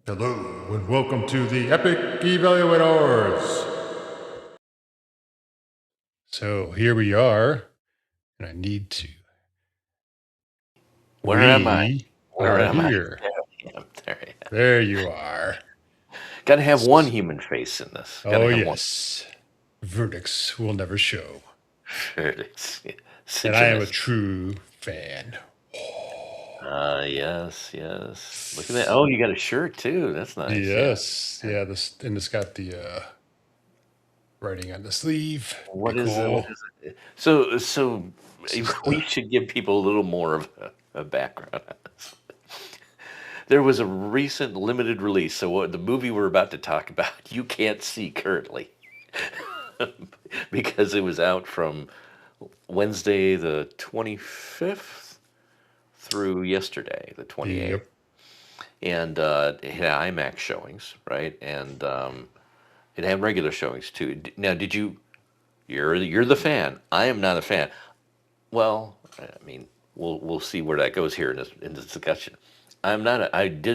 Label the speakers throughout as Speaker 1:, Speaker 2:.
Speaker 1: Hello, and welcome to the Epic Evaluators. So here we are, and I need to.
Speaker 2: Where am I?
Speaker 1: We
Speaker 2: Where
Speaker 1: are
Speaker 2: am I?
Speaker 1: here.
Speaker 2: There I am. There I am.
Speaker 1: There you are.
Speaker 2: Gotta have one human face in this. Gotta
Speaker 1: Oh,
Speaker 2: have one.
Speaker 1: yes. Verdicts will never show.
Speaker 2: It's
Speaker 1: And I am a
Speaker 2: Synchronous.
Speaker 1: true fan.
Speaker 2: Yes, yes. Look at that. Oh, you got a shirt too. That's nice. Yeah.
Speaker 1: Yes. Yeah, and it's got the writing on the sleeve. Be
Speaker 2: What is it? What
Speaker 1: cool.
Speaker 2: is it? So
Speaker 1: This is
Speaker 2: we
Speaker 1: the
Speaker 2: should give people a little more of a background on this. There was a recent limited release. So what the movie we're about to talk about, you can't see currently because it was out from Wednesday the 25th through yesterday the 28th,
Speaker 1: Yep.
Speaker 2: and it had IMAX showings, right? And it had regular showings too. Now, did you? You're the fan. I am not a fan. Well, I mean, we'll see where that goes here in this discussion. I'm not.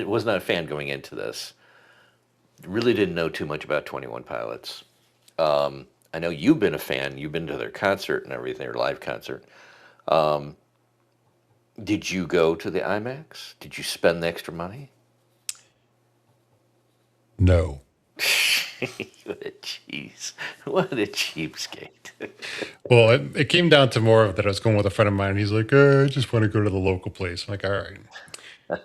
Speaker 2: Was not a fan going into this. Really didn't know too much about 21 Pilots. I know you've been a fan. You've been to their concert and everything, their live concert. Um, did you go to the IMAX? Did you spend the extra money?
Speaker 1: No.
Speaker 2: What a what a cheapskate.
Speaker 1: Well, it came down to more of that I was going with a friend of mine. And he's like, I just want to go to the local place. I'm like, all right.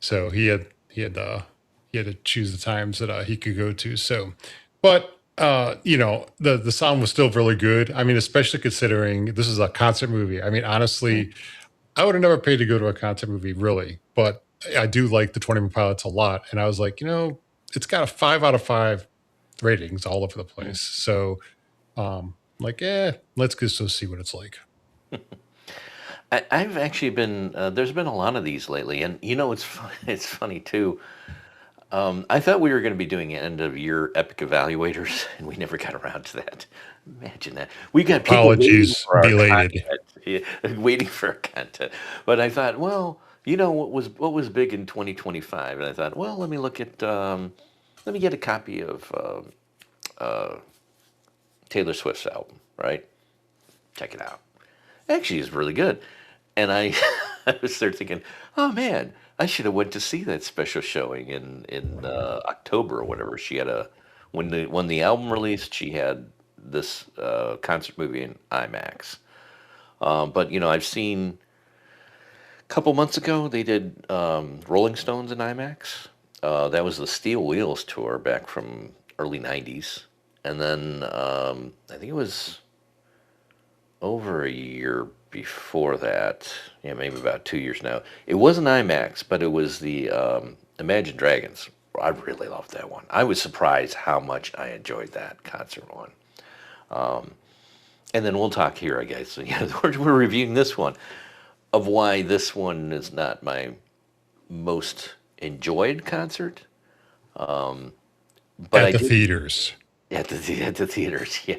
Speaker 1: So he had to choose the times that he could go to. So, but the sound was still really good. I mean, especially considering this is a concert movie. I mean,
Speaker 2: Mm.
Speaker 1: honestly, I would have never paid to go to a concert movie, really. But I do like the 21 Pilots a lot, and I was like, it's got a 5 out of 5 ratings all over the
Speaker 2: Mm.
Speaker 1: place. So, like, let's just go see what it's like.
Speaker 2: I've actually been there's been a lot of these lately, and it's it's funny too. I thought we were going to be doing end of year epic evaluators, and we never got around to that. Imagine that. We got people waiting
Speaker 1: Apologies,
Speaker 2: for our
Speaker 1: belated.
Speaker 2: content, yeah, waiting for our content. But I thought, well, what was big in 2025, and I thought, well, let me get a copy of uh, Taylor Swift's album, right? Check it out. Actually, it's really good. And I, I was there thinking, oh man, I should have went to see that special showing in October or whatever. She had a when the album released, she had this concert movie in IMAX. But I've seen a couple months ago they did Rolling Stones in IMAX. That was the Steel Wheels tour back from early '90s, and then I think it was over a year before that, yeah, maybe about 2 years now. It wasn't IMAX, but it was the Imagine Dragons. I really loved that one. I was surprised how much I enjoyed that concert one. Um, and then we'll talk here, I guess. So, yeah, we're reviewing this one of why this one is not my most enjoyed concert. Um, but
Speaker 1: At
Speaker 2: I
Speaker 1: the
Speaker 2: did
Speaker 1: theaters.
Speaker 2: at the theaters, yeah.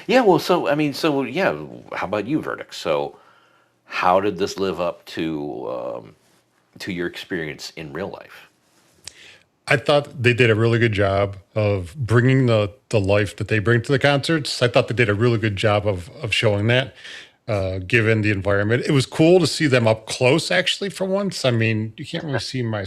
Speaker 2: Yeah, well, so I mean, so yeah. How about you, Verdict? So, how did this live up to your experience in real life?
Speaker 1: I thought they did a really good job of bringing the life that they bring to the concerts. I thought they did a really good job of showing that, given the environment. It was cool to see them up close, actually, for once. I mean, you can't really see my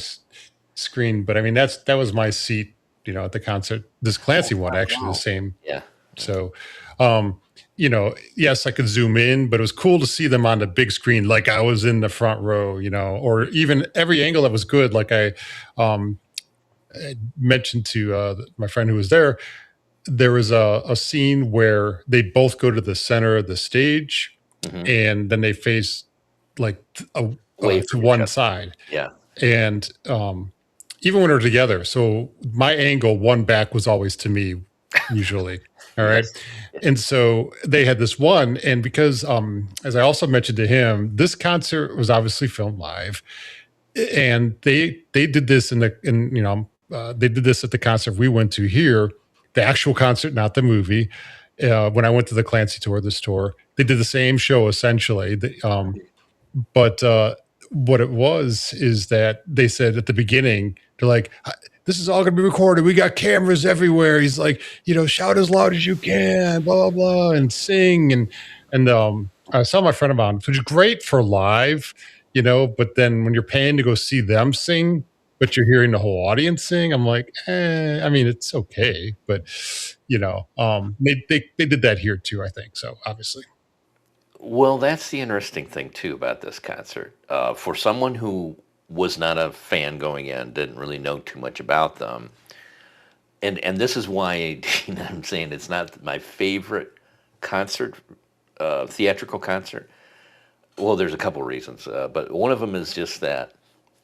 Speaker 1: screen, but I mean that was my seat, at the concert. This
Speaker 2: Oh,
Speaker 1: Clancy one,
Speaker 2: I
Speaker 1: actually, the
Speaker 2: know.
Speaker 1: same.
Speaker 2: Yeah. Yeah.
Speaker 1: So, um, yes, I could zoom in, but it was cool to see them on the big screen, like I was in the front row, or even every angle that was good. Like um, I mentioned to my friend who was there, there was a scene where they both go to the center of the stage,
Speaker 2: Hmm.
Speaker 1: and then they face like
Speaker 2: Away
Speaker 1: to
Speaker 2: from each
Speaker 1: one
Speaker 2: other.
Speaker 1: side,
Speaker 2: Yeah.
Speaker 1: and even when they're together. So my angle, one back was always to me, usually. All right.
Speaker 2: Yes. Yeah.
Speaker 1: And so they had this one. And because, as I also mentioned to him, this concert was obviously filmed live. And they did this they did this at the concert we went to here, the actual concert, not the movie. When I went to the Clancy tour, this tour, they did the same show essentially. But what it was is that they said at the beginning, they're like, this is all going to be recorded. We got cameras everywhere. He's like, shout as loud as you can, blah, blah, blah, and sing. And I saw my friend about it, which is great for live, but then when you're paying to go see them sing, but you're hearing the whole audience sing, I'm like, I mean, it's okay. But, they did that here too, I think. So obviously.
Speaker 2: Well, that's the interesting thing too about this concert. For someone who was not a fan going in, didn't really know too much about them, and this is why I'm saying it's not my favorite concert, theatrical concert. Well, there's a couple reasons, but one of them is just that,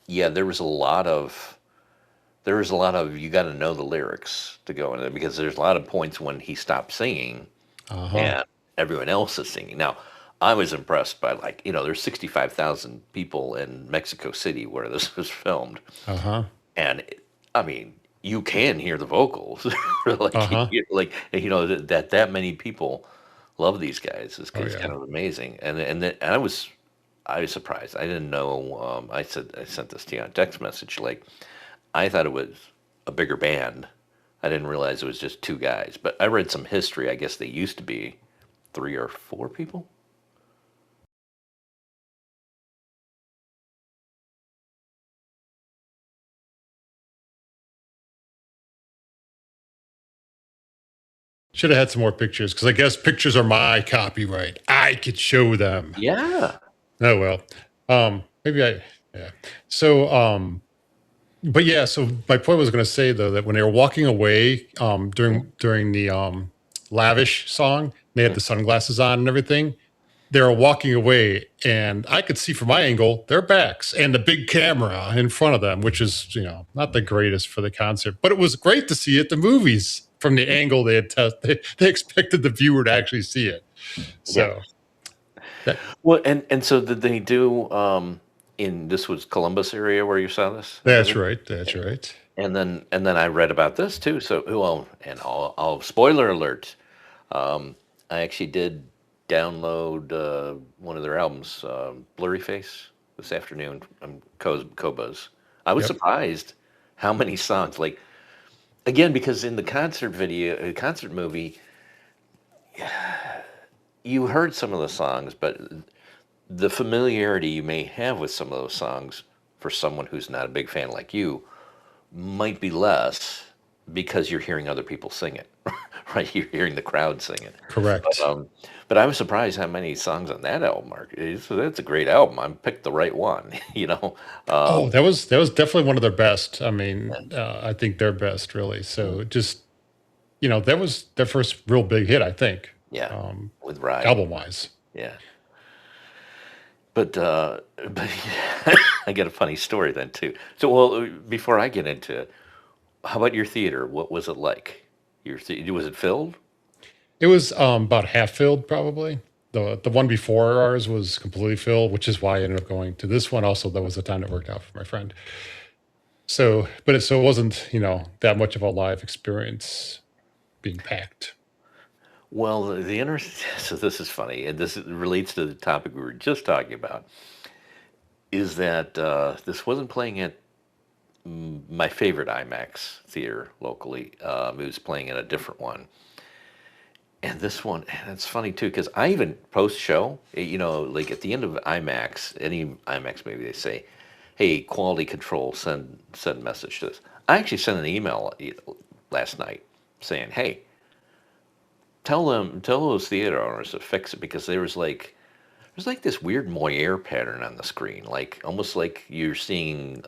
Speaker 2: yeah, there was a lot of you got to know the lyrics to go in it because there's a lot of points when he stopped singing
Speaker 1: Uh-huh.
Speaker 2: and everyone else is singing. Now, I was impressed by there's 65,000 people in Mexico City where this was filmed,
Speaker 1: Uh-huh.
Speaker 2: and I mean, you can hear the vocals,
Speaker 1: Uh-huh.
Speaker 2: that many people love these guys
Speaker 1: Oh
Speaker 2: is
Speaker 1: yeah.
Speaker 2: kind of amazing, and I was surprised. I didn't know. I sent this to you on text message. Like I thought it was a bigger band. I didn't realize it was just two guys. But I read some history. I guess they used to be three or four people.
Speaker 1: Should have had some more pictures because I guess pictures are my copyright. I could show them.
Speaker 2: Yeah.
Speaker 1: Oh well. Maybe I yeah. So but yeah, so my point was gonna say though that when they were walking away during the lavish song, they had
Speaker 2: Mhm.
Speaker 1: the sunglasses on and everything. They were walking away and I could see from my angle their backs and the big camera in front of them, which is, not the greatest for the concert, but it was great to see it the movies from the angle they had they expected the viewer to actually see it.
Speaker 2: Yeah.
Speaker 1: So that
Speaker 2: Well, and so did they do in this was Columbus area where you saw this
Speaker 1: that's
Speaker 2: movie?
Speaker 1: right. That's right.
Speaker 2: And then I read about this too. So well, and I'll spoiler alert. Um, I actually did download one of their albums, Blurry Face, this afternoon on Kobuz. I was
Speaker 1: Yep.
Speaker 2: surprised how many songs. Like again, because in the concert movie, you heard some of the songs, but the familiarity you may have with some of those songs for someone who's not a big fan like you might be less because you're hearing other people sing it, right? You're hearing the crowd sing it. But,
Speaker 1: Correct.
Speaker 2: um, but I was surprised how many songs on that album are. So that's a great album. I picked the right one, you know.
Speaker 1: Oh,
Speaker 2: Um,
Speaker 1: that was definitely one of their best. I mean,
Speaker 2: and,
Speaker 1: I think their best really.
Speaker 2: mm,
Speaker 1: So just, that was their first real big hit, I think,
Speaker 2: yeah, with Ride,
Speaker 1: album wise.
Speaker 2: yeah. But I get a funny story then too. So well, before I get into it, how about your theater? What was it like? Was it filled?
Speaker 1: It was about half filled probably. The one before ours was completely filled, which is why I ended up going to this one. Also, that was the time that worked out for my friend. So, but it wasn't, that much of a live experience being packed.
Speaker 2: Well, so this is funny, and this relates to the topic we were just talking about. Is that this wasn't playing at my favorite IMAX theater locally? It was playing at a different one, and this one, and it's funny too because I even post show, like at the end of IMAX, any IMAX movie, they say, "Hey, quality control, send message to this." I actually sent an email last night saying, "Hey, tell those theater owners to fix it because there's like this weird moire pattern on the screen, like almost like you're seeing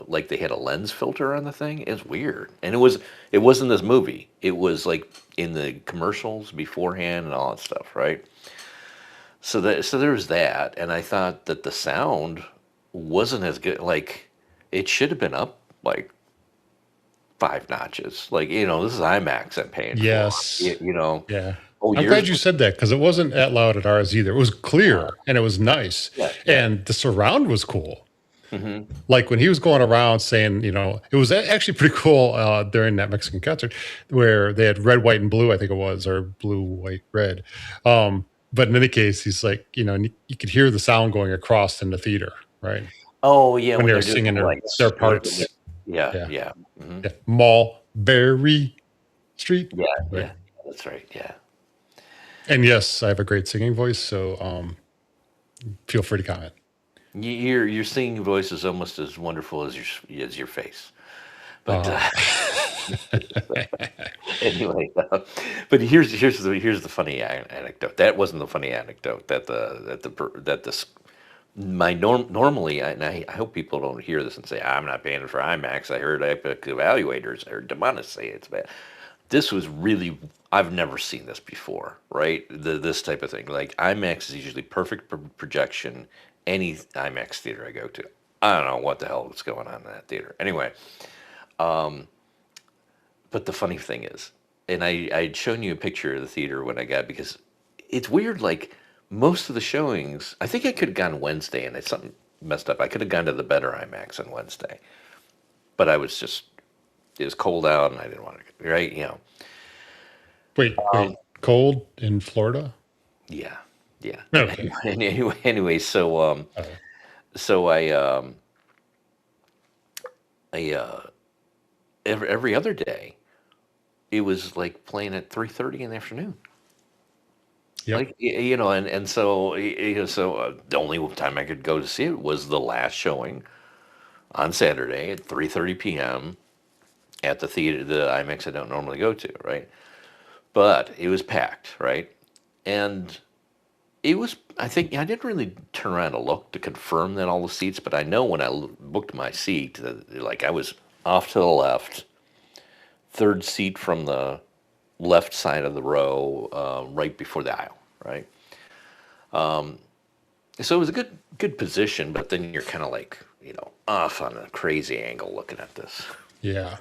Speaker 2: like they had a lens filter on the thing. It's weird, and it wasn't this movie. It was like in the commercials beforehand and all that stuff, right? So there was that, and I thought that the sound wasn't as good. Like it should have been up like five notches. Like this is IMAX I'm paying for.
Speaker 1: Yes. Yeah.
Speaker 2: Oh,
Speaker 1: I'm
Speaker 2: yours
Speaker 1: glad you
Speaker 2: was
Speaker 1: said that because it wasn't that loud at ours either. It was clear and it was nice.
Speaker 2: yeah, yeah.
Speaker 1: And the surround was cool.
Speaker 2: Hmm.
Speaker 1: Like when he was going around saying, it was actually pretty cool during that Mexican concert where they had red, white, and blue, I think it was, or blue, white, red. But in any case, he's like, and you could hear the sound going across in the theater, right?
Speaker 2: Oh yeah,
Speaker 1: when
Speaker 2: when
Speaker 1: they're
Speaker 2: they're doing
Speaker 1: singing
Speaker 2: like
Speaker 1: their
Speaker 2: when
Speaker 1: parts.
Speaker 2: yeah,
Speaker 1: Yeah.
Speaker 2: yeah, hmm,
Speaker 1: Yeah. Mulberry Street.
Speaker 2: yeah,
Speaker 1: Right.
Speaker 2: yeah. That's right. Yeah.
Speaker 1: And yes, I have a great singing voice, so feel free to comment.
Speaker 2: Your singing voice is almost as wonderful as your face. But
Speaker 1: Uh,
Speaker 2: anyway, here's the funny anecdote. That wasn't the funny anecdote. Normally, and I hope people don't hear this and say I'm not paying for IMAX. I heard Epic Evaluators or Demonis say it's bad. This was really, I've never seen this before, right? This type of thing. Like IMAX is usually perfect projection. Any IMAX theater I go to, I don't know what the hell was going on in that theater. Anyway, but the funny thing is, and I'd shown you a picture of the theater when I got, because it's weird. Like most of the showings, I think I could have gone Wednesday, and it's something messed up. I could have gone to the better IMAX on Wednesday, but it was cold out, and I didn't want to. Right?
Speaker 1: wait, cold in Florida?
Speaker 2: Yeah, yeah.
Speaker 1: Okay.
Speaker 2: Anyway, so
Speaker 1: Uh,
Speaker 2: so I every other day it was like playing at 3:30 in the afternoon.
Speaker 1: yep.
Speaker 2: Like and so the only time I could go to see it was the last showing on Saturday at 3:30 p.m. at the theater, the IMAX I don't normally go to, right? But it was packed, right? And it was, I think, I didn't really turn around to look to confirm that all the seats, but I know when I booked my seat, like I was off to the left, third seat from the left side of the row, right before the aisle, right? So it was a good position, but then you're kind of like, off on a crazy angle looking at this.
Speaker 1: Yeah.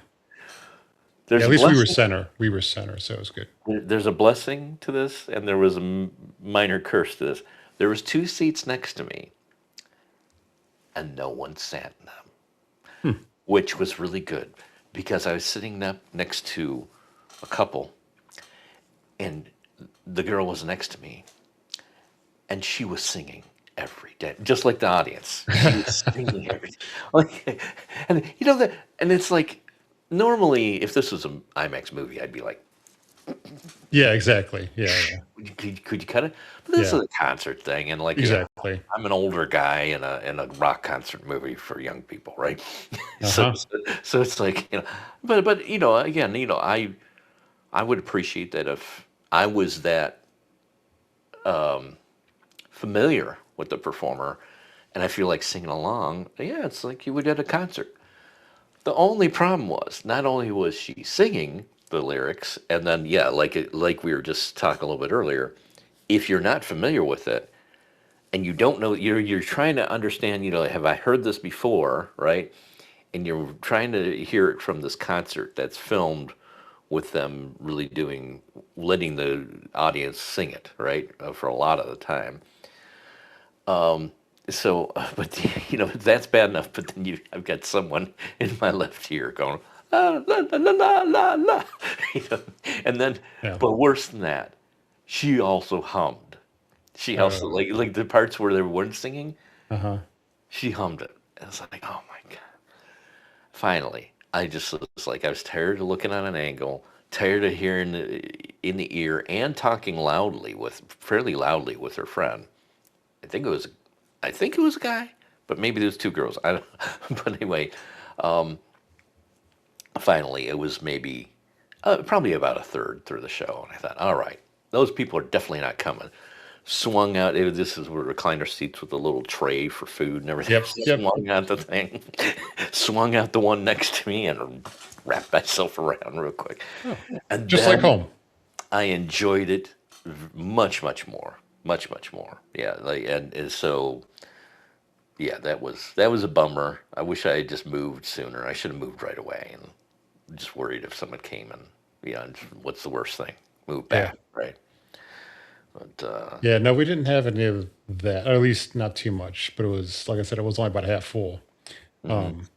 Speaker 1: Yeah,
Speaker 2: There's
Speaker 1: at
Speaker 2: a
Speaker 1: least we were
Speaker 2: blessing.
Speaker 1: center. We were center, so it was good.
Speaker 2: There's a blessing to this, and there was a minor curse to this. There was two seats next to me, and no one sat in them,
Speaker 1: Hmm.
Speaker 2: which was really good because I was sitting up next to a couple, and the girl was next to me, and she was singing every day, just like the audience. She was singing every day. Like, and that, and it's like normally if this was an IMAX movie, I'd be like,
Speaker 1: Yeah, exactly. Yeah, yeah.
Speaker 2: could you cut it? But this is
Speaker 1: Yeah,
Speaker 2: a concert thing, and like,
Speaker 1: exactly.
Speaker 2: I'm an older guy in a rock concert movie for young people, right? so
Speaker 1: Uh-huh.
Speaker 2: so it's like, but again, I would appreciate that if I was that familiar with the performer, and I feel like singing along. Yeah, it's like you would at a concert. The only problem was not only was she singing the lyrics, and then yeah, like we were just talking a little bit earlier, if you're not familiar with it and you don't know, you're trying to understand, have I heard this before, right? And you're trying to hear it from this concert that's filmed with them really letting the audience sing it, right? For a lot of the time. So, but that's bad enough. But then I've got someone in my left ear going, la la la la la la, la. You know, and then,
Speaker 1: Yeah.
Speaker 2: but worse than that, she also hummed. She also
Speaker 1: Uh,
Speaker 2: like the parts where they weren't singing.
Speaker 1: uh-huh.
Speaker 2: She hummed it. And it's like, oh my god! Finally, I just was like, I was tired of looking at an angle, tired of hearing in the ear and talking fairly loudly with her friend. I think it was, I think it was a guy, but maybe there was two girls. I don't, but anyway, finally it was maybe probably about a third through the show, and I thought, all right, those people are definitely not coming. Swung out. This is where recliner seats with a little tray for food and everything.
Speaker 1: Yep, yep.
Speaker 2: Swung out the thing, swung out the one next to me, and wrapped myself around real quick.
Speaker 1: Oh,
Speaker 2: And
Speaker 1: just like
Speaker 2: then
Speaker 1: home.
Speaker 2: I enjoyed it much, much more. Yeah, and so yeah, that was a bummer. I wish I had just moved sooner. I should have moved right away, and just worried if someone came and and what's the worst thing? Move
Speaker 1: Yeah.
Speaker 2: back, right? But
Speaker 1: Yeah, no, we didn't have any of that, or at least not too much. But it was, like I said, it was only about half full.
Speaker 2: mhm.
Speaker 1: Um,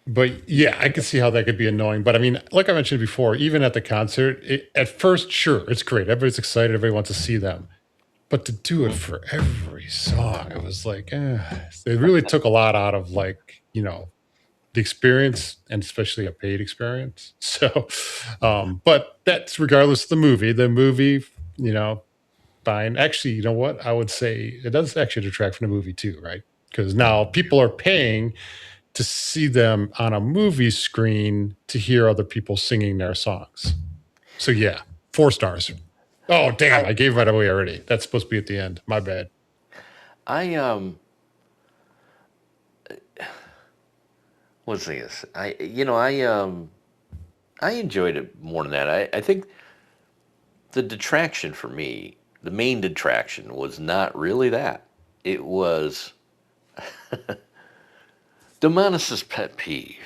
Speaker 1: but yeah, I could see how that could be annoying. But I mean, like I mentioned before, even at the concert, at first, sure, it's great. Everybody's excited. Everybody wants to see them. but to do it for every song, it was like, it really took a lot out of like, the experience and especially a paid experience. So, but that's regardless of the movie. The movie, you know, fine. Actually, you know what? I would say it does actually detract from the movie too, right? Because now people are paying to see them on a movie screen to hear other people singing their songs. So yeah, 4 stars. Oh damn,
Speaker 2: I
Speaker 1: I gave that away already. That's supposed to be at the end. My bad.
Speaker 2: I what's this? I enjoyed it more than that. I think the detraction for me, the main detraction was not really that. It was Demonis's pet peeve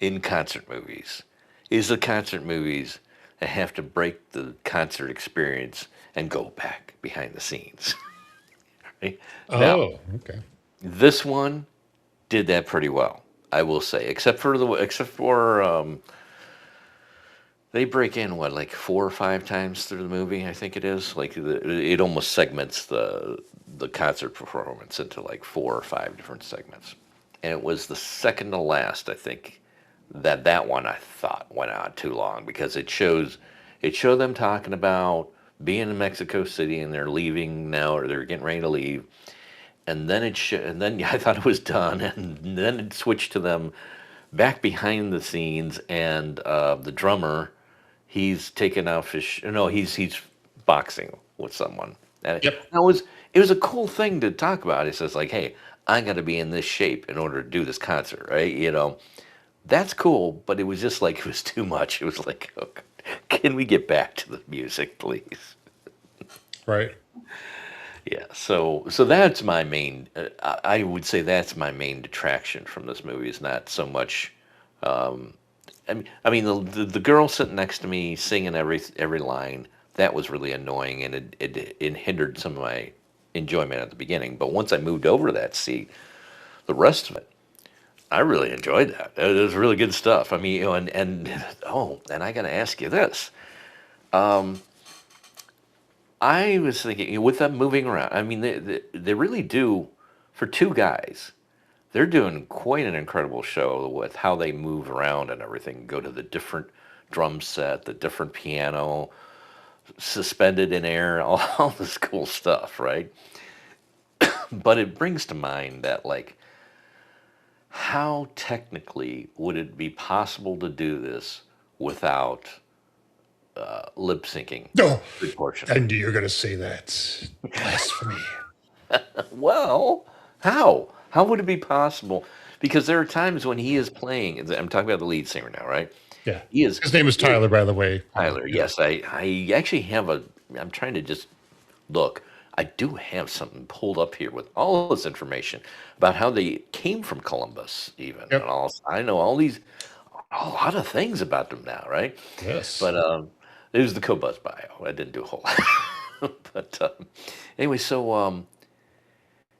Speaker 2: in concert movies is the concert movies that have to break the concert experience and go back behind the scenes. Right? Now,
Speaker 1: Oh, okay.
Speaker 2: this one did that pretty well, I will say, except for they break in what, like 4 or 5 times through the movie. I think it is like it almost segments the concert performance into like 4 or 5 different segments, and it was the second to last. I think that one I thought went on too long because it showed them talking about being in Mexico City and they're leaving now or they're getting ready to leave, and then and then I thought it was done, and then it switched to them back behind the scenes, and the drummer, he's taken off his no, he's boxing with someone, and
Speaker 1: Yep.
Speaker 2: it was a cool thing to talk about. It says like, hey, I got to be in this shape in order to do this concert, right? That's cool, but it was just like it was too much. It was like, oh, can we get back to the music, please?
Speaker 1: Right.
Speaker 2: Yeah, so that's my main. I would say that's my main detraction from this movie is not so much. Um, I mean the girl sitting next to me singing every line, that was really annoying, and it hindered some of my enjoyment at the beginning. But once I moved over to that seat, the rest of it, I really enjoyed that. It was really good stuff. I mean, and oh, and I got to ask you this. Um, I was thinking with them moving around. I mean, they really do for two guys. They're doing quite an incredible show with how they move around and everything. Go to the different drum set, the different piano, suspended in air, all this cool stuff, right? But it brings to mind that, like, how technically would it be possible to do this without lip syncing
Speaker 1: No,
Speaker 2: a good portion of
Speaker 1: I
Speaker 2: it?
Speaker 1: knew you were going to say that. Blasphemy.
Speaker 2: Well, how? How would it be possible? Because there are times when he is playing. I'm talking about the lead singer now, right?
Speaker 1: Yeah.
Speaker 2: He is.
Speaker 1: His name is
Speaker 2: He is
Speaker 1: Tyler, by the way.
Speaker 2: Tyler.
Speaker 1: Yeah.
Speaker 2: Yes, I actually have a. I'm trying to just look. I do have something pulled up here with all this information about how they came from Columbus, even, and
Speaker 1: Yep.
Speaker 2: all. I know all these, a lot of things about them now, right?
Speaker 1: Yes.
Speaker 2: But it was the Cobuzz bio. I didn't do a whole lot, but anyway, so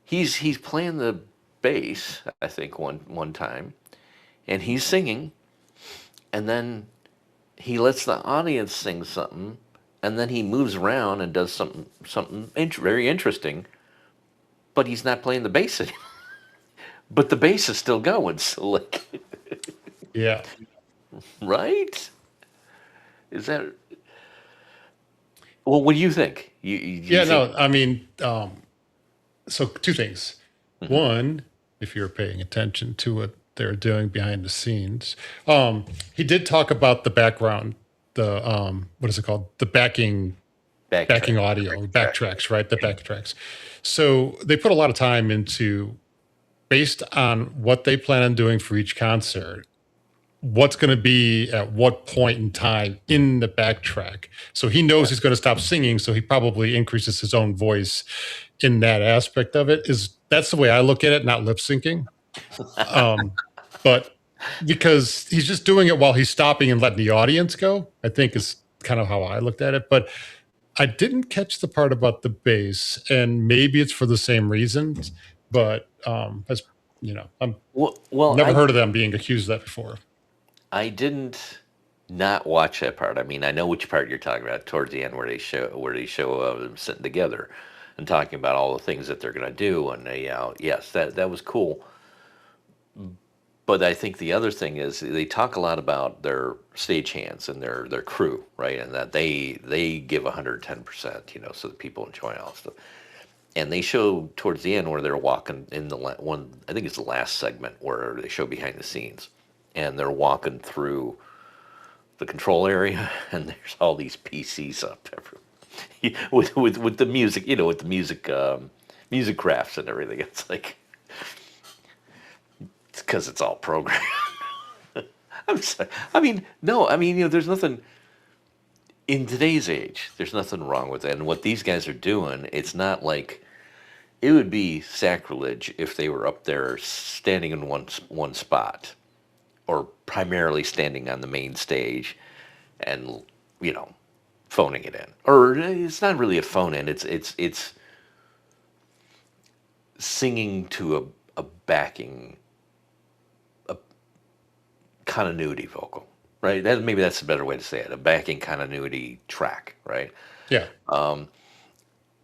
Speaker 2: he's playing the bass, I think one time, and he's singing, and then he lets the audience sing something, and then he moves around and does something very interesting, but he's not playing the bass anymore. But the bass is still going, so like,
Speaker 1: Yeah.
Speaker 2: right? Is that well? What do you think? You
Speaker 1: Yeah.
Speaker 2: think?
Speaker 1: No, I mean, so two things.
Speaker 2: Mhm.
Speaker 1: One, if you're paying attention to what they're doing behind the scenes, he did talk about the background, the what is it called? The backing
Speaker 2: Backtrack,
Speaker 1: audio,
Speaker 2: track.
Speaker 1: backtracks, right? The backtracks. So they put a lot of time into based on what they plan on doing for each concert, what's going to be at what point in time in the backtrack. So he knows he's going to stop singing, so he probably increases his own voice in that aspect of it. Is that's the way I look at it, not lip syncing. Um, but because he's just doing it while he's stopping and letting the audience go, I think is kind of how I looked at it. But I didn't catch the part about the bass, and maybe it's for the same reasons. But as I've
Speaker 2: Well,
Speaker 1: never heard of them being accused of that before.
Speaker 2: I didn't not watch that part. I mean, I know which part you're talking about towards the end where they show them sitting together. and talking about all the things that they're going to do. And yes, that was cool. But I think the other thing is they talk a lot about their stagehands and their crew, right? And that they give 110%, so that people enjoy all this stuff. And they show towards the end where they're walking in the one, I think it's the last segment where they show behind the scenes, and they're walking through the control area, and there's all these PCs up everywhere with the music, with the music music graphs and everything. It's like it's because it's all programmed. I'm sorry. I mean, no, I mean, there's nothing in today's age. There's nothing wrong with it. And what these guys are doing, it's not like it would be sacrilege if they were up there standing in one spot, or primarily standing on the main stage, and you know phoning it in. Or it's not really a phone in. It's singing to a backing, a continuity vocal, right? Maybe that's a better way to say it. A backing continuity track, right?
Speaker 1: Yeah.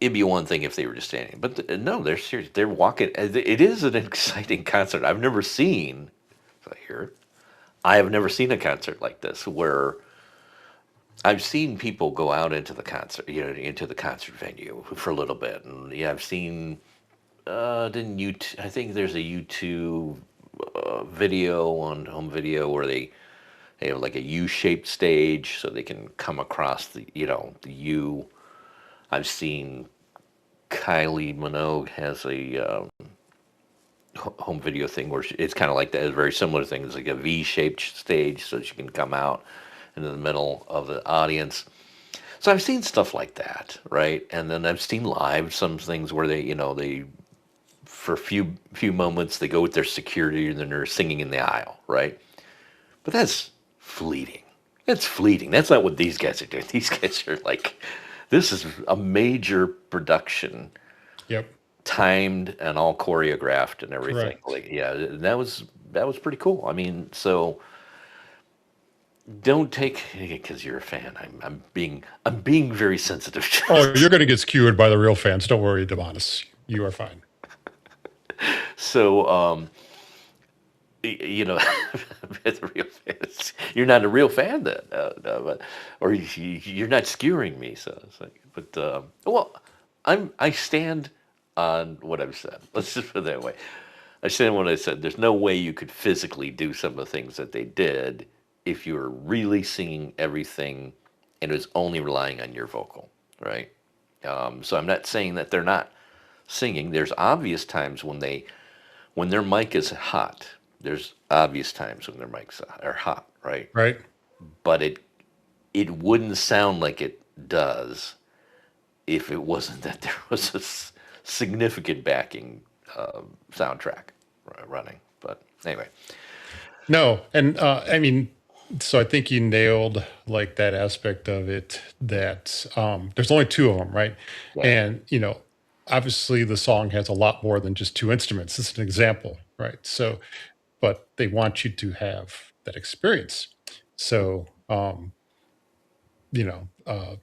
Speaker 2: It'd be one thing if they were just standing, but no, they're serious. They're walking. It is an exciting concert. I've never seen. If I hear it, I have never seen a concert like this where I've seen people go out into the concert, into the concert venue for a little bit, and yeah, I've seen. Didn't you? I think there's a YouTube video on home video where they have like a U-shaped stage so they can come across the U. I've seen Kylie Minogue has a home video thing where it's kind of like that. It's a very similar thing. It's like a V-shaped stage so she can come out into the middle of the audience. So I've seen stuff like that, right? And then I've seen live some things where they for a few moments they go with their security and then they're singing in the aisle, right? But that's fleeting. That's fleeting. That's not what these guys are doing. These guys are like, this is a major production,
Speaker 1: Yep.
Speaker 2: timed and all choreographed and everything.
Speaker 1: Correct.
Speaker 2: Like, yeah, that was pretty cool. I mean, so don't take because you're a fan. I'm being very sensitive.
Speaker 1: Oh, you're going to get skewered by the real fans. Don't worry, Demonis. You are fine.
Speaker 2: So the real fans. You're not a real fan then, but or you're not skewering me. So it's like, but well, I stand on what I've said. Let's just put it that way. I stand on what I said. There's no way you could physically do some of the things that they did if you were really singing everything and it was only relying on your vocal, right? So I'm not saying that they're not singing. There's obvious times when their mic is hot. There's obvious times when their mics are hot, right?
Speaker 1: Right.
Speaker 2: But it wouldn't sound like it does if it wasn't that there was a significant backing soundtrack running. But anyway,
Speaker 1: No, and I mean, so I think you nailed like that aspect of it. That there's only two of them, right?
Speaker 2: yeah,
Speaker 1: And obviously the song has a lot more than just two instruments. It's an example, right? So, but they want you to have that experience. So, you know, uh,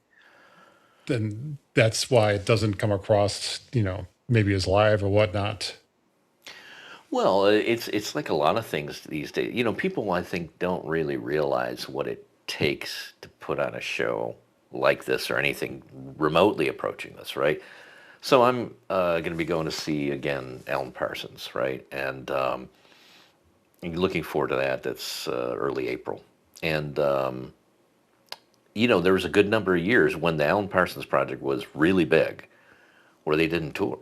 Speaker 1: then that's why it doesn't come across, maybe as live or whatnot.
Speaker 2: well, it's like a lot of things these days. People I think don't really realize what it takes to put on a show like this or anything remotely approaching this, right? So I'm going to be going to see again Alan Parsons, right? And looking forward to that. That's early April, and there was a good number of years when the Alan Parsons project was really big, where they didn't tour.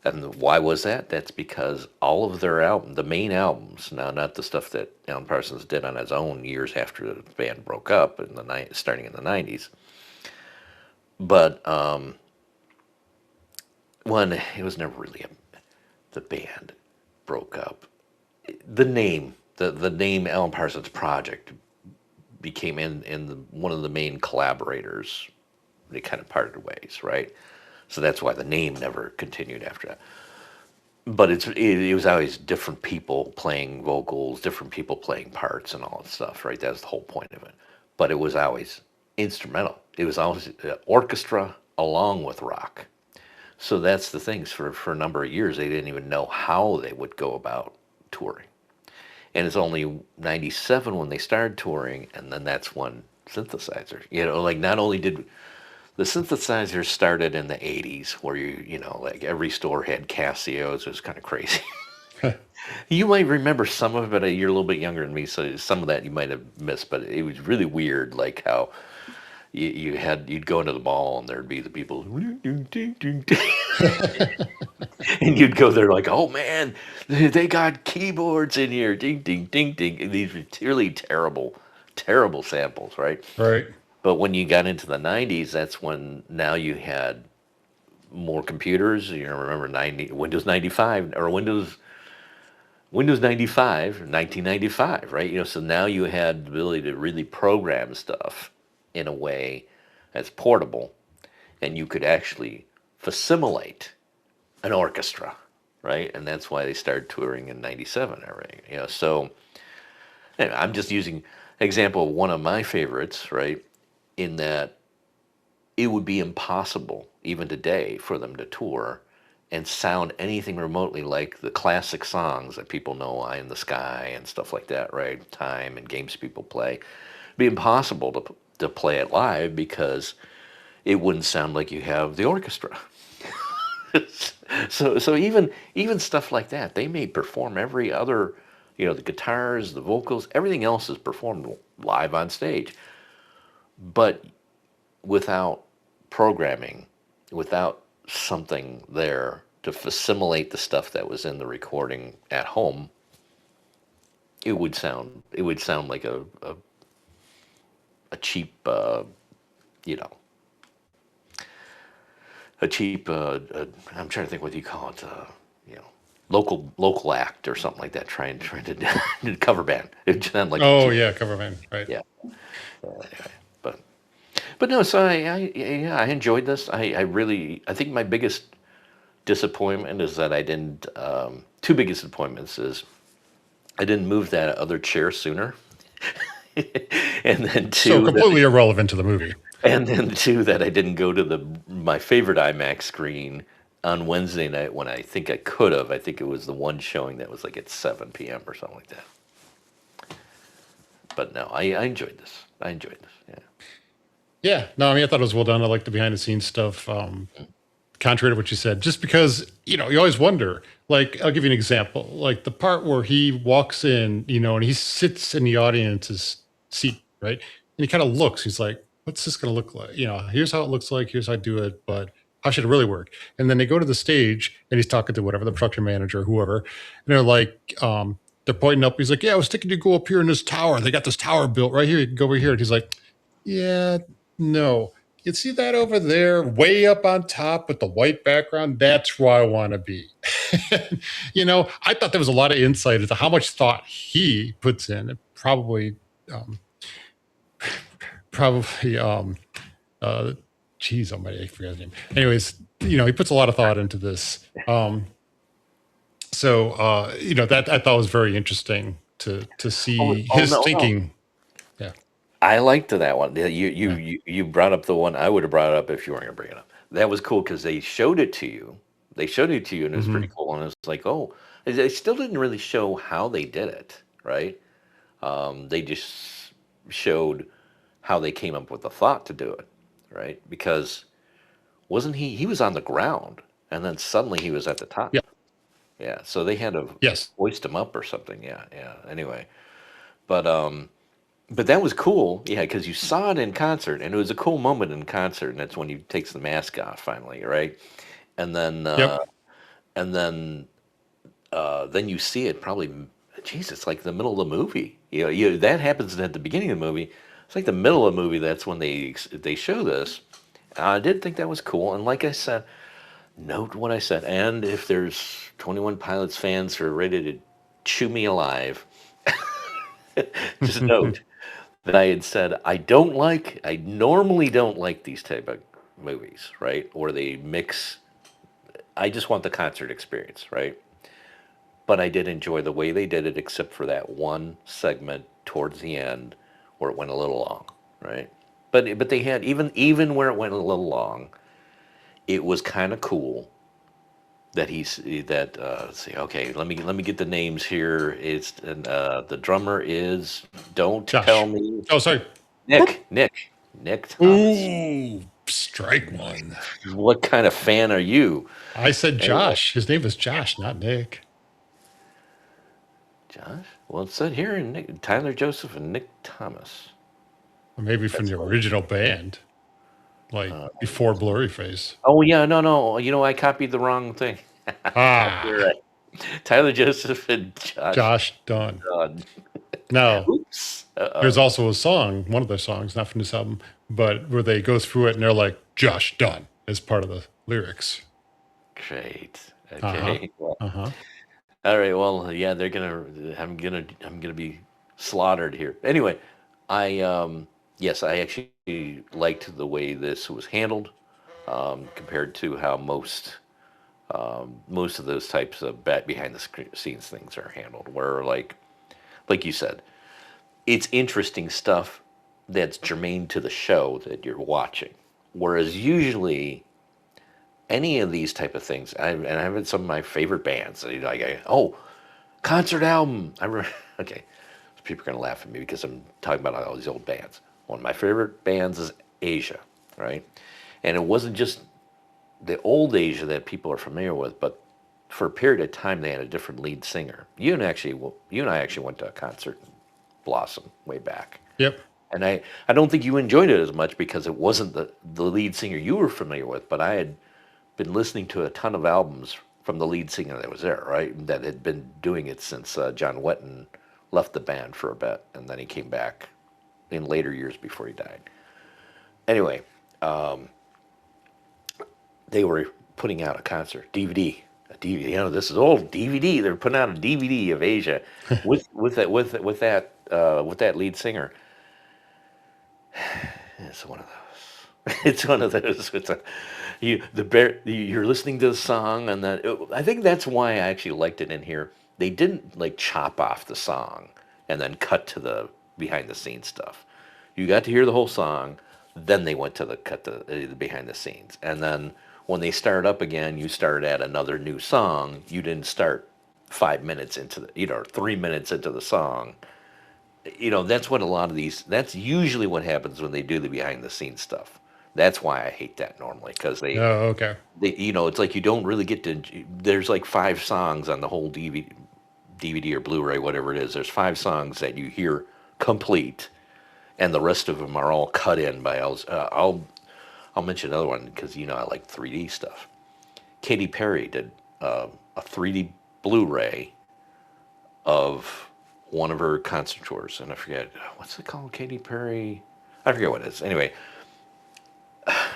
Speaker 2: And why was that? That's because all of their the main albums, now not the stuff that Alan Parsons did on his own years after the band broke up in the starting in the '90s, but when it was never really the band broke up. The name, the name Alan Parsons Project became in one of the main collaborators. They kind of parted ways, right? So that's why the name never continued after that. But it was always different people playing vocals, different people playing parts, and all that stuff, right? That's the whole point of it. But it was always instrumental. It was always orchestra along with rock. So that's the things for a number of years they didn't even know how they would go about touring. And it's only 97 when they started touring, and then that's when synthesizer, like not only did the synthesizer started in the 80s where like every store had Casios. It was kind of crazy. You might remember some of it, but you're a little bit younger than me, so some of that you might have missed. But it was really weird, like how you'd go into the mall and there'd be the people, and you'd go there like, oh man, they got keyboards in here, ding ding ding ding. And these were really terrible, terrible samples, right?
Speaker 1: Right.
Speaker 2: But when you got into the 90s, that's when now you had more computers. Remember Windows 95 or Windows 95, 1995, right? So now you had the ability to really program stuff in a way that's portable, and you could actually facsimilate an orchestra, right? And that's why they started touring in 97 already. So anyway, I'm just using example of one of my favorites, right? In that it would be impossible even today for them to tour and sound anything remotely like the classic songs that people know, Eye in the Sky and stuff like that, right? Time and games people play. It'd be impossible to play it live because it wouldn't sound like you have the orchestra. So even stuff like that, they may perform every other, the guitars, the vocals, everything else is performed live on stage. But without programming, without something there to facsimilate the stuff that was in the recording at home, it would sound like a cheap you know a cheap I'm trying to think what you call it, you know local act or something like that, trying to do cover band. It would sound like a
Speaker 1: Oh
Speaker 2: cheap,
Speaker 1: yeah, cover band. Right.
Speaker 2: yeah. Anyway, but no, so yeah, I enjoyed this. I think my biggest disappointment is that I didn't. Two biggest disappointments is I didn't move that other chair sooner, and then
Speaker 1: So
Speaker 2: two that
Speaker 1: completely irrelevant to the movie.
Speaker 2: and then two that I didn't go to my favorite IMAX screen on Wednesday night when I think I could have. I think it was the one showing that was like at 7 p.m. or something like that. But no, I enjoyed this. I enjoyed this. Yeah.
Speaker 1: Yeah. No, I mean, I thought it was well done. I like the behind the scenes stuff. Contrary to what you said, just because, you always wonder, like, I'll give you an example, like the part where he walks in, and he sits in the audience's seat, right? And he kind of looks, he's like, what's this going to look like? Here's how it looks like, here's how I do it, but how should it really work? And then they go to the stage and he's talking to whatever, the production manager, whoever, and they're like, they're pointing up. He's like, yeah, I was thinking you go up here in this tower. They got this tower built right here. You can go over here. And he's like, yeah, no. You see that over there, way up on top with the white background? That's where I want to be. I thought there was a lot of insight into how much thought he puts in. It um, probably, uh, geez, almighty, I forgot his name. Anyways, he puts a lot of thought into this. That I thought was very interesting to
Speaker 2: Oh,
Speaker 1: see
Speaker 2: oh
Speaker 1: his
Speaker 2: no, no.
Speaker 1: thinking. Yeah,
Speaker 2: I liked that one. Yeah, You you
Speaker 1: yeah.
Speaker 2: you you brought up the one I would have brought it up if you weren't gonna bring it up. That was cool because they showed it to you. They showed it to you, and it was
Speaker 1: Hmm.
Speaker 2: pretty cool. And it was like, oh, they still didn't really show how they did it, right? They just showed how they came up with the thought to do it, right? Because wasn't he was on the ground, and then suddenly he was at the
Speaker 1: Yeah.
Speaker 2: top. Yeah, so they had to
Speaker 1: Yes.
Speaker 2: hoist him up or something. Yeah, yeah. Anyway, but but that was cool, yeah, because you saw it in concert, and it was a cool moment in concert, and that's when he takes the mask off finally, right? And then,
Speaker 1: Yep.
Speaker 2: then you see it probably, geez, it's like the middle of the movie. That happens at the beginning of the movie. It's like the middle of the movie. That's when they show this. I did think that was cool, and like I said, note what I said. And if there's 21 Pilots fans who are ready to chew me alive, just note that I had said I normally don't like these type of movies, right? Or they mix. I just want the concert experience, right? But I did enjoy the way they did it, except for that one segment towards the end where it went a little long, right? But they had even where it went a little long, it was kind of cool that let's see, okay, let me get the names here. It's and the drummer is, don't tell
Speaker 1: Josh.
Speaker 2: me,
Speaker 1: Oh, sorry. Whoop.
Speaker 2: Nick Thomas.
Speaker 1: Ooh, strike one.
Speaker 2: What kind of fan are you?
Speaker 1: I said
Speaker 2: Anyway,
Speaker 1: Josh. His name was Josh, not Nick.
Speaker 2: Josh. Well, it said here in Tyler Joseph and Nick Thomas.
Speaker 1: Or maybe from
Speaker 2: That's
Speaker 1: the
Speaker 2: funny.
Speaker 1: original band, like before Blurryface.
Speaker 2: Oh yeah, no. I copied the wrong thing. You're
Speaker 1: Ah,
Speaker 2: right. Tyler Joseph and Josh
Speaker 1: Josh Dunn.
Speaker 2: Dunn.
Speaker 1: Now,
Speaker 2: Oops.
Speaker 1: there's also a song, one of their songs, not from this album, but where they go through it and they're like, Josh Dunn as part of the lyrics.
Speaker 2: Great.
Speaker 1: Uh huh.
Speaker 2: Okay. Well,
Speaker 1: Uh huh.
Speaker 2: all right. Well, yeah, they're gonna. I'm gonna be slaughtered here. Anyway, yes, I actually liked the way this was handled, compared to how most of those types of behind the scenes things are handled. Where like you said, it's interesting stuff that's germane to the show that you're watching. Whereas usually any of these type of things, and I've had some of my favorite bands. Oh, concert album. Okay, people are gonna laugh at me because I'm talking about all these old bands. One of my favorite bands is Asia, right? And it wasn't just the old Asia that people are familiar with, but for a period of time they had a different lead singer. You and I actually went to a concert in Blossom way back.
Speaker 1: Yep.
Speaker 2: And I don't think you enjoyed it as much because it wasn't the lead singer you were familiar with, but I had been listening to a ton of albums from the lead singer that was there, right? That had been doing it since John Wetton left the band for a bit, and then he came back in later years before he died. Anyway, they were putting out a concert DVD. A DVD, this is old DVD. They're putting out a DVD of Asia with that lead singer. It's one of those. It's one of those. You're listening to the song, and I think that's why I actually liked it in here. They didn't like chop off the song and then cut to the behind the scenes stuff. You got to hear the whole song, then they went to the behind the scenes, and then when they started up again, you started at another new song. You didn't start 5 minutes into 3 minutes into the song. That's what a lot of these, that's usually what happens when they do the behind the scenes stuff. That's why I hate that normally, because
Speaker 1: Oh, okay.
Speaker 2: it's like you don't really get to, there's like 5 songs on the whole DVD or Blu-ray, whatever it is. There's 5 songs that you hear complete, and the rest of them are all cut in by else. I'll mention another one because I like 3D stuff. Katy Perry did a 3D Blu-ray of one of her concert tours, and I forget what's it called. Katy Perry, I forget what it is. Anyway,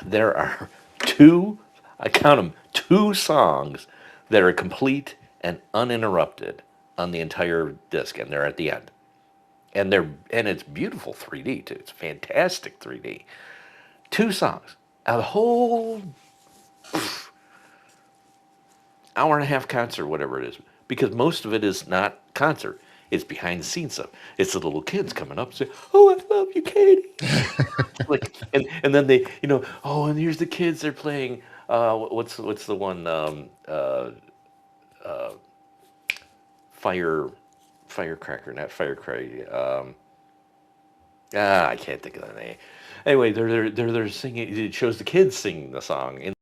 Speaker 2: there are two, I count them, 2 songs that are complete and uninterrupted on the entire disc, and they're at the end. And it's beautiful 3D too. It's fantastic 3D. 2 songs, a whole hour and a half concert, whatever it is, because most of it is not concert. It's behind the scenes stuff. It's the little kids coming up and saying, "Oh, I love you, Katie." Like, and then they, oh, and here's the kids. They're playing. What's the one? Fire, firecracker, not firecracker. I can't think of the name. Anyway, they're singing. It shows the kids singing the song in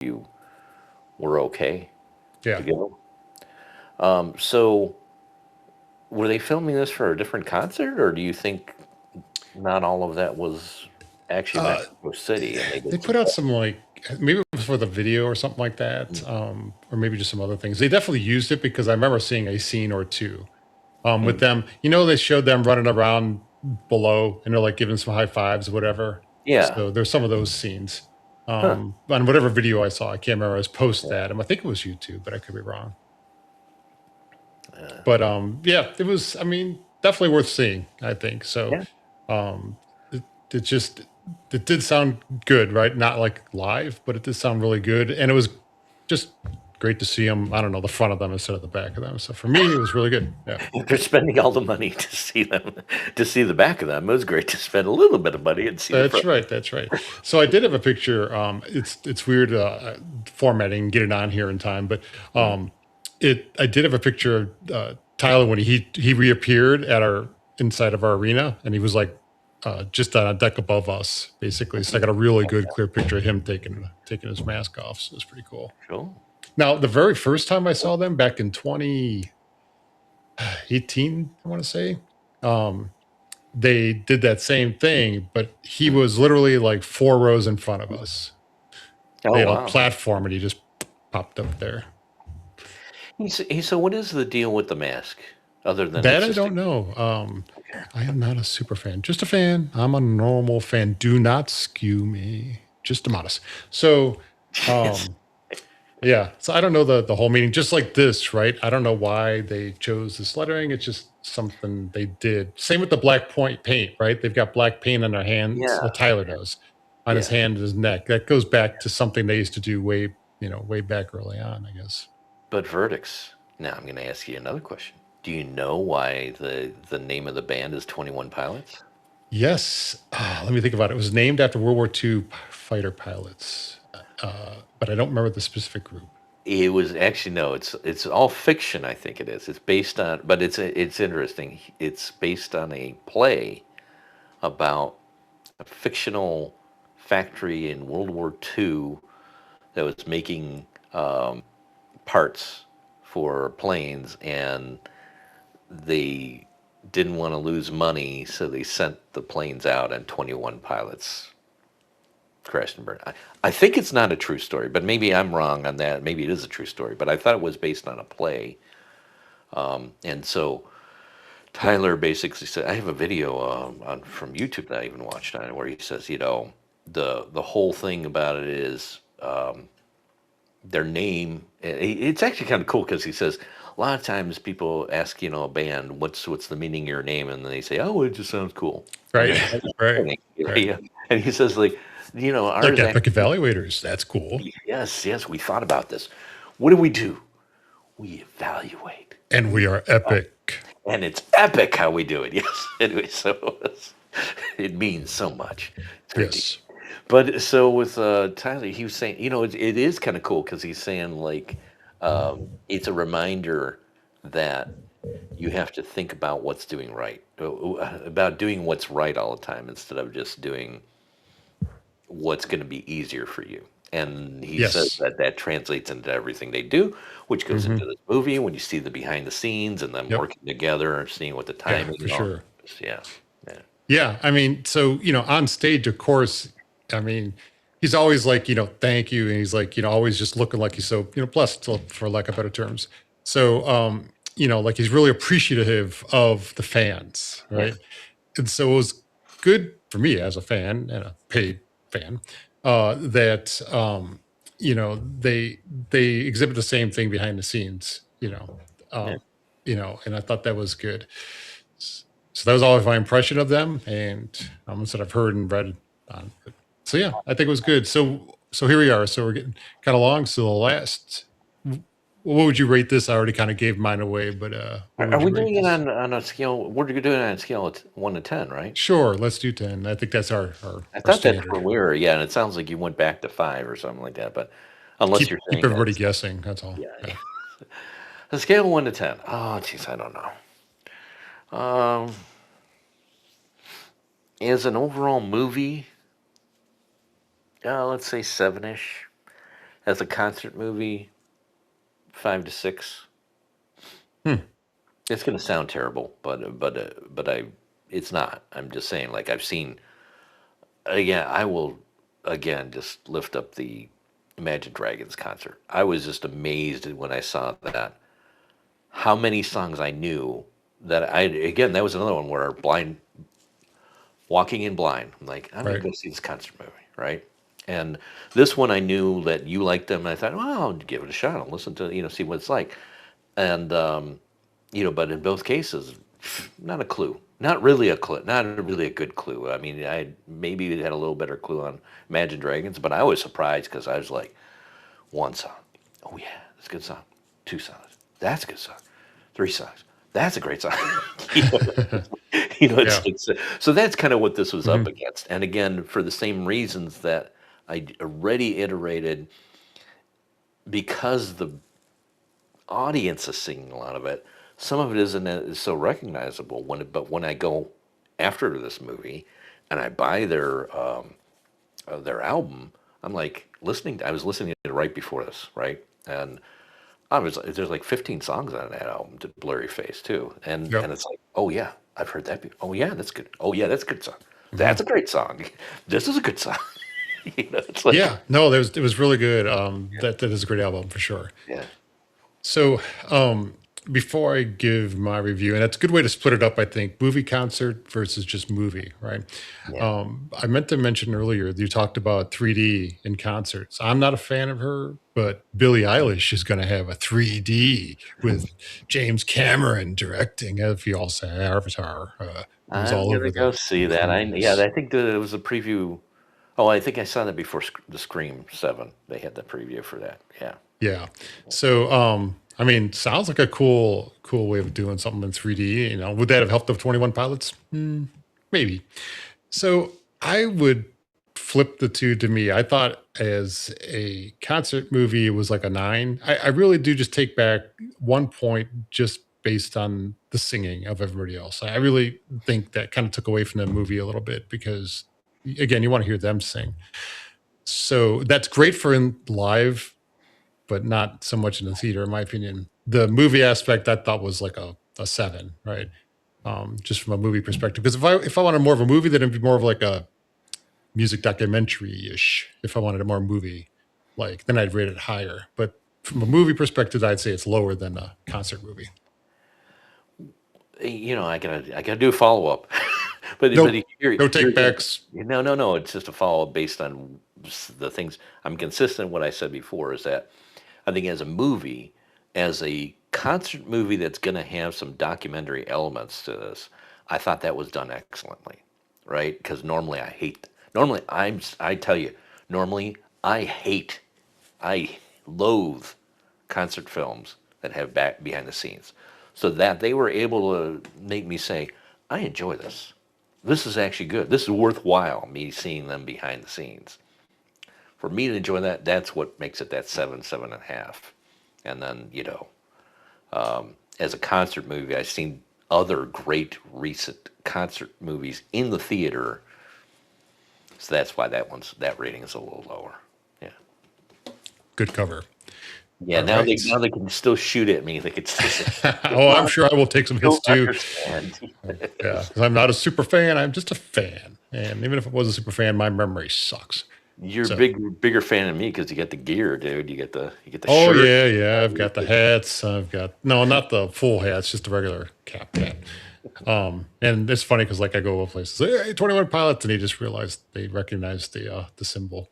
Speaker 2: you were okay
Speaker 1: Yeah.
Speaker 2: to go. So were they filming this for a different concert, or do you think not all of that was actually
Speaker 1: Uh,
Speaker 2: Mexico City and they
Speaker 1: they
Speaker 2: did some
Speaker 1: put out
Speaker 2: stuff?
Speaker 1: some like maybe it was for the video or something like that, or maybe just some other things. They definitely used it because I remember seeing a scene or two with
Speaker 2: Mm.
Speaker 1: them. They showed them running around below, and they're like giving some high fives, or whatever.
Speaker 2: Yeah.
Speaker 1: So there's some of those scenes.
Speaker 2: Huh.
Speaker 1: On whatever video I saw, I can't remember. I was post
Speaker 2: Yeah.
Speaker 1: that, and I think it was YouTube, but I could be wrong. But
Speaker 2: Well,
Speaker 1: yeah, it was. I mean, definitely worth seeing. I think so.
Speaker 2: yeah.
Speaker 1: Um, it just it did sound good, right? Not like live, but it did sound really good, and it was just great to see them. I don't know, the front of them instead of the back of them. So for me, it was really good. Yeah,
Speaker 2: If they're spending all the money to see them, to see the back of them, it was great to spend a little bit of money and see the
Speaker 1: that's
Speaker 2: front.
Speaker 1: right. That's right. So I did have a picture. It's weird formatting, get it on here in time, but
Speaker 2: Mm.
Speaker 1: um, it I did have a picture of Tyler when he reappeared at our inside of our arena, and he was like just on a deck above us, basically. So I got a really good clear picture of him taking his mask off. So it's pretty cool.
Speaker 2: Cool.
Speaker 1: Now, the very first time I saw them back in 2018, I want to say, um, they did that same thing, but he
Speaker 2: Mm.
Speaker 1: was literally like 4 rows in front of us. They
Speaker 2: Oh
Speaker 1: had a
Speaker 2: wow.
Speaker 1: platform, and he just popped up there.
Speaker 2: So what is the deal with the mask, other than
Speaker 1: That
Speaker 2: it's
Speaker 1: I
Speaker 2: just
Speaker 1: don't
Speaker 2: a
Speaker 1: know.
Speaker 2: okay?
Speaker 1: I am not a super fan, just a fan. I'm a normal fan. Do not skew me. Just a modest. So,
Speaker 2: Yes.
Speaker 1: um, yeah. So I don't know the whole meaning. Just like this, right? I don't know why they chose this lettering. It's just something they did. Same with the black point paint, right? They've got black paint on their hands.
Speaker 2: Yeah.
Speaker 1: Well, Tyler does on his
Speaker 2: Yeah.
Speaker 1: hand and his neck. That goes back to something they used to do way back early on, I guess.
Speaker 2: But verdicts. Now I'm going to ask you another question. Do you know why the name of the band is 21 Pilots?
Speaker 1: Yes. Let me think about it. It was named after World War II fighter pilots, but I don't remember the specific group.
Speaker 2: It was actually no. It's all fiction. I think it is. It's based on, but it's interesting. It's based on a play about a fictional factory in World War II that was making parts for planes, and they didn't want to lose money, so they sent the planes out, and 21 pilots crashed and burned. I think it's not a true story, but maybe I'm wrong on that. Maybe it is a true story, but I thought it was based on a play. And so Tyler basically said, I have a video from YouTube that I even watched on it where he says, the whole thing about it is their name. It's actually kind of cool because he says a lot of times people ask, a band, what's the meaning of your name, and then they say, oh, it just sounds cool.
Speaker 1: Right. Right.
Speaker 2: And
Speaker 1: Right.
Speaker 2: and he says like,
Speaker 1: Like
Speaker 2: ours
Speaker 1: Epic
Speaker 2: actually.
Speaker 1: Evaluators. That's cool.
Speaker 2: Yes, yes, we thought about this. What do? We evaluate,
Speaker 1: And we are epic.
Speaker 2: and it's epic how we do it. Yes. Anyway, so it means so much. It's very deep.
Speaker 1: Yes.
Speaker 2: But so with Tyler, he was saying, it is kind of cool because he's saying like, it's a reminder that you have to think about what's doing right, about doing what's right all the time instead of just doing what's going to be easier for you. And he says
Speaker 1: Yes.
Speaker 2: that that translates into everything they do, which goes
Speaker 1: Hmm.
Speaker 2: into this movie when you see the behind the scenes and them
Speaker 1: Yep.
Speaker 2: working together and seeing what the
Speaker 1: Yeah,
Speaker 2: timing
Speaker 1: for
Speaker 2: and all.
Speaker 1: sure.
Speaker 2: Yeah, yeah,
Speaker 1: Yeah. I mean, so, on stage, of course, I mean, he's always like, thank you. And he's like, always just looking like he's so, blessed, for lack of better terms. So, like he's really appreciative of the fans,
Speaker 2: yes,
Speaker 1: right? And so it was good for me as a fan and a paid fan that they exhibit the same thing behind the scenes,
Speaker 2: yeah.
Speaker 1: and I thought that was good. So that was always my impression of them, and that I've heard and read on. So yeah, I think it was good. So here we are. So we're getting kind of long. So the last, what would you rate this? I already kind of gave mine away, but what
Speaker 2: Are
Speaker 1: would
Speaker 2: we
Speaker 1: you rate
Speaker 2: doing it
Speaker 1: this?
Speaker 2: on a scale? We're doing it on a scale of 1 to 10, right?
Speaker 1: Sure, let's do 10. I think that's our our,
Speaker 2: I
Speaker 1: our
Speaker 2: thought that's
Speaker 1: standard.
Speaker 2: where we were. Yeah, and it sounds like you went back to 5 or something like that. But unless you're
Speaker 1: Keep
Speaker 2: saying
Speaker 1: everybody
Speaker 2: that's
Speaker 1: guessing. That's all.
Speaker 2: yeah,
Speaker 1: Yeah.
Speaker 2: a scale of 1 to 10. Oh, geez, I don't know. Um, as an overall movie, let's say 7-ish. As a concert movie, 5 to 6.
Speaker 1: Hmm.
Speaker 2: It's gonna sound terrible, but it's not. I'm just saying. Like I've seen again. I will again just lift up the Imagine Dragons concert. I was just amazed when I saw that. How many songs I knew that I again that was another one where blind. Walking in blind. I'm like, I'm gonna
Speaker 1: Right.
Speaker 2: go see this concert movie, right? And this one I knew that you liked them. And I thought, well, I'll give it a shot. I'll listen to, see what it's like. And but in both cases, not a clue. Not really a clue. Not really a good clue. I mean, I maybe had a little better clue on Imagine Dragons, but I was surprised because I was like, one song. Oh yeah, that's a good song. Two songs. That's a good song. Three songs. That's a great song. you know,
Speaker 1: Yeah.
Speaker 2: it's so that's kind of what this was up
Speaker 1: Mhm.
Speaker 2: against. And again, for the same reasons that I already iterated, because the audience is singing a lot of it. Some of it isn't as so recognizable but when I go after this movie and I buy their album, I'm like I was listening to it right before this, right? And there's like 15 songs on that album to Blurry Face too. And
Speaker 1: Yep.
Speaker 2: it's like, oh yeah, I've heard that. Oh yeah, that's good. Oh yeah, that's a good song.
Speaker 1: Mhm.
Speaker 2: That's a great song. This is a good song. It's like,
Speaker 1: Yeah. No, it was really good.
Speaker 2: yeah,
Speaker 1: That is a great album for sure.
Speaker 2: yeah,
Speaker 1: So, before I give my review, and that's a good way to split it up, I think, movie concert versus just movie, right?
Speaker 2: yeah.
Speaker 1: I meant to mention earlier, you talked about 3D in concerts. I'm not a fan of her, but Billie Eilish is going to have a 3D with James Cameron directing. If you all say Avatar, it was
Speaker 2: I'm
Speaker 1: all
Speaker 2: gonna
Speaker 1: over
Speaker 2: go
Speaker 1: the
Speaker 2: see that. Yeah,
Speaker 1: news.
Speaker 2: I think that it was a preview. Oh, I think I saw that before the Scream 7. They had the preview for that. Yeah.
Speaker 1: Yeah. So, I mean, sounds like a cool way of doing something in 3D. Would that have helped the 21 Pilots? Maybe. So I would flip the two to me. I thought as a concert movie, it was like a nine. I really do just take back 1 point just based on the singing of everybody else. I really think that kind of took away from the movie a little bit because, again, you want to hear them sing. So that's great for in live, but not so much in the theater, in my opinion. The movie aspect I thought was like a seven, right? Just from a movie perspective. Because if I wanted more of a movie, then it'd be more of like a music documentary ish. If I wanted a more movie, like then I'd rate it higher. But from a movie perspective, I'd say it's lower than a concert movie.
Speaker 2: I gotta do a follow up. But
Speaker 1: Nope, no take backs.
Speaker 2: no, no, no. It's just a follow up based on the things. I'm consistent. What I said before is that I think as a concert movie that's going to have some documentary elements to this, I thought that was done excellently, right? Because I tell you, normally I hate, I loathe concert films that have back behind the scenes. So that they were able to make me say, I enjoy this. This is actually good. This is worthwhile me seeing them behind the scenes. For me to enjoy that, that's what makes it that 7, 7.5. And then, as a concert movie, I've seen other great recent concert movies in the theater. So that's why that rating is a little lower. Yeah.
Speaker 1: Good cover.
Speaker 2: Yeah,
Speaker 1: All
Speaker 2: now they
Speaker 1: right.
Speaker 2: now they can still shoot at me. They could still say,
Speaker 1: Oh, I'm
Speaker 2: "Well,
Speaker 1: sure I will take some
Speaker 2: I
Speaker 1: hits
Speaker 2: don't
Speaker 1: too.
Speaker 2: understand."
Speaker 1: Yeah, because I'm not a super fan. I'm just a fan. And even if I was a super fan, my memory sucks.
Speaker 2: You're
Speaker 1: So,
Speaker 2: bigger fan of me because you get the gear, dude. You get the
Speaker 1: oh
Speaker 2: shirt.
Speaker 1: yeah, yeah. I've got the hats. I've got no, not the full hats, just the regular cap hat. And it's funny because like I go to places, hey, 21 Pilots, and they just realized they recognized the symbol.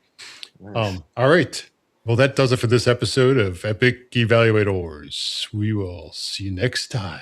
Speaker 2: Nice.
Speaker 1: All right. Well, that does it for this episode of Epic Evaluators. We will see you next time.